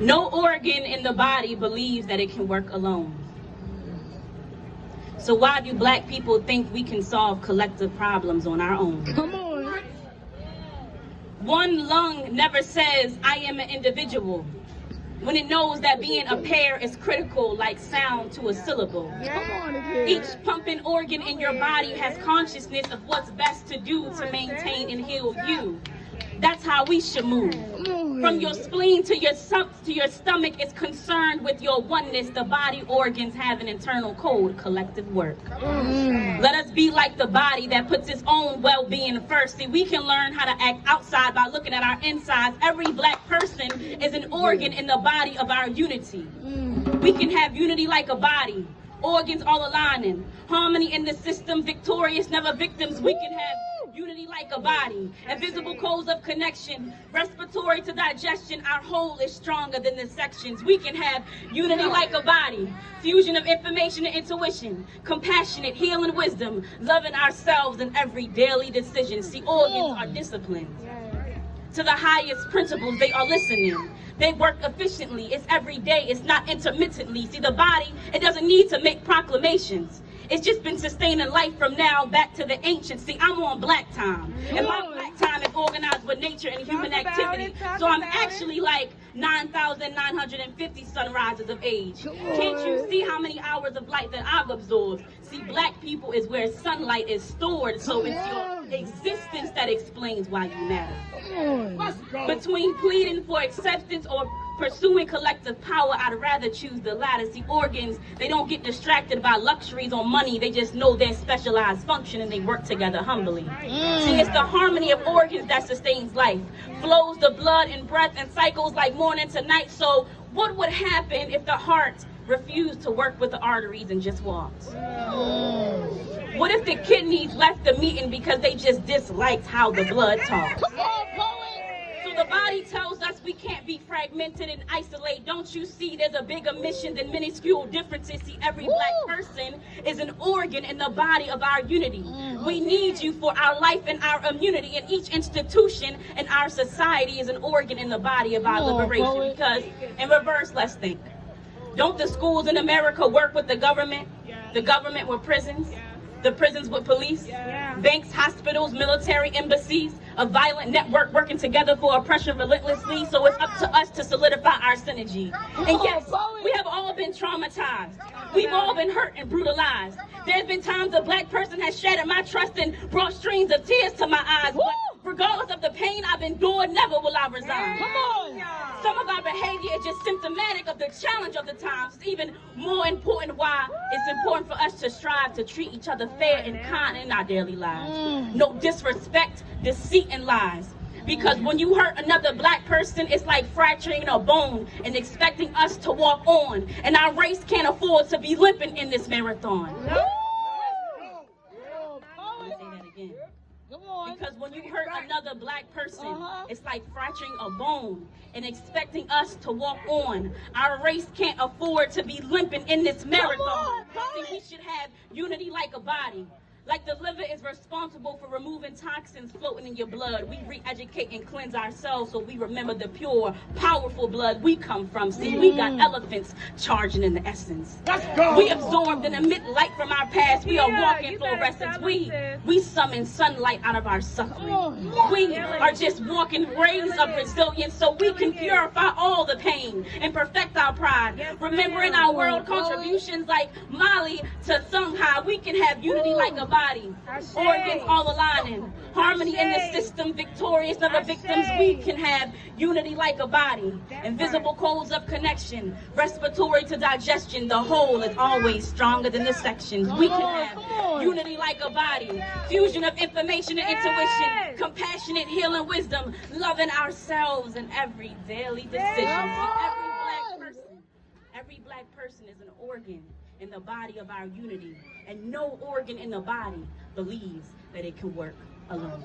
No organ in the body believes that it can work alone. So why do black people think we can solve collective problems on our own? Come on. One lung never says, I am an individual, when it knows that being a pair is critical like sound to a syllable. Come on again. Each pumping organ in your body has consciousness of what's best to do to maintain and heal you. That's how we should move. From your spleen to your stomach is concerned with your oneness. The body organs have an internal code, collective work. Let us be like the body that puts its own well-being first. See, we can learn how to act outside by looking at our insides. Every black person is an organ in the body of our unity. We can have unity like a body, organs all aligning, harmony in the system, victorious, never victims. We can have unity like a body, invisible codes of connection, respiratory to digestion. Our whole is stronger than the sections. We can have unity like a body, fusion of information and intuition, compassionate, healing, wisdom, loving ourselves in every daily decision. See, organs are disciplined. To the highest principles, they are listening. They work efficiently. It's every day. It's not intermittently. See, the body, it doesn't need to make proclamations. It's just been sustaining life from now back to the ancients. See, I'm on black time. And my black time is organized with nature and human activity. So I'm actually like 9,950 sunrises of age. Can't you see how many hours of light that I've absorbed? See, black people is where sunlight is stored. So it's your existence that explains why you matter. Between pleading for acceptance or pursuing collective power, I'd rather choose the latter. See, organs, they don't get distracted by luxuries or money. They just know their specialized function and they work together humbly. See, it's the harmony of organs that sustains life, flows the blood and breath and cycles like morning to night. So what would happen if the heart refused to work with the arteries and just walked? What if the kidneys left the meeting because they just disliked how the blood talks? So the body tells us we can't be fragmented and isolate. Don't you see there's a bigger mission than minuscule differences? See, every black person is an organ in the body of our unity. We need you for our life and our immunity. And each institution in our society is an organ in the body of our liberation. Because in reverse, let's think. Don't the schools in America work with the government? The government with prisons? The prisons with police? Banks, hospitals, military, embassies, a violent network working together for oppression relentlessly. So it's up to us to solidify our synergy. And yes, we have all been traumatized. We've all been hurt and brutalized. There's been times a black person has shattered my trust and brought streams of tears to my eyes. But regardless of the pain I've endured, never will I resign. Come on. Some of our behavior is just symptomatic of the challenge of the times. It's even more important why it's important for us to strive to treat each other fair and kind in our daily lives. No disrespect, deceit, and lies. Because when you hurt another black person, it's like fracturing a bone and expecting us to walk on. And our race can't afford to be limping in this marathon. Because when you hurt another black person, it's like fracturing a bone and expecting us to walk on. Our race can't afford to be limping in this marathon. See, we should have unity like a body. Like the liver is responsible for removing toxins floating in your blood. We re-educate and cleanse ourselves so we remember the pure, powerful blood we come from. See, we got elephants charging in the essence. Let's go. We absorbed and emit light from our past. We are walking fluorescence. We summon sunlight out of our suffering. We are just walking rays of resilience so we can purify all the pain and perfect our pride. Remembering our world contributions like Mali to Shanghai, we can have unity like a body. Organs all aligning, harmony in the system, victorious, never victims. We can have unity like a body, invisible codes of connection, respiratory to digestion. The whole is always stronger than the sections. We can have unity like a body, fusion of information and intuition, compassionate, healing, wisdom, loving ourselves in every daily decision. Every black person is an organ in the body of our unity, and no organ in the body believes that it can work alone.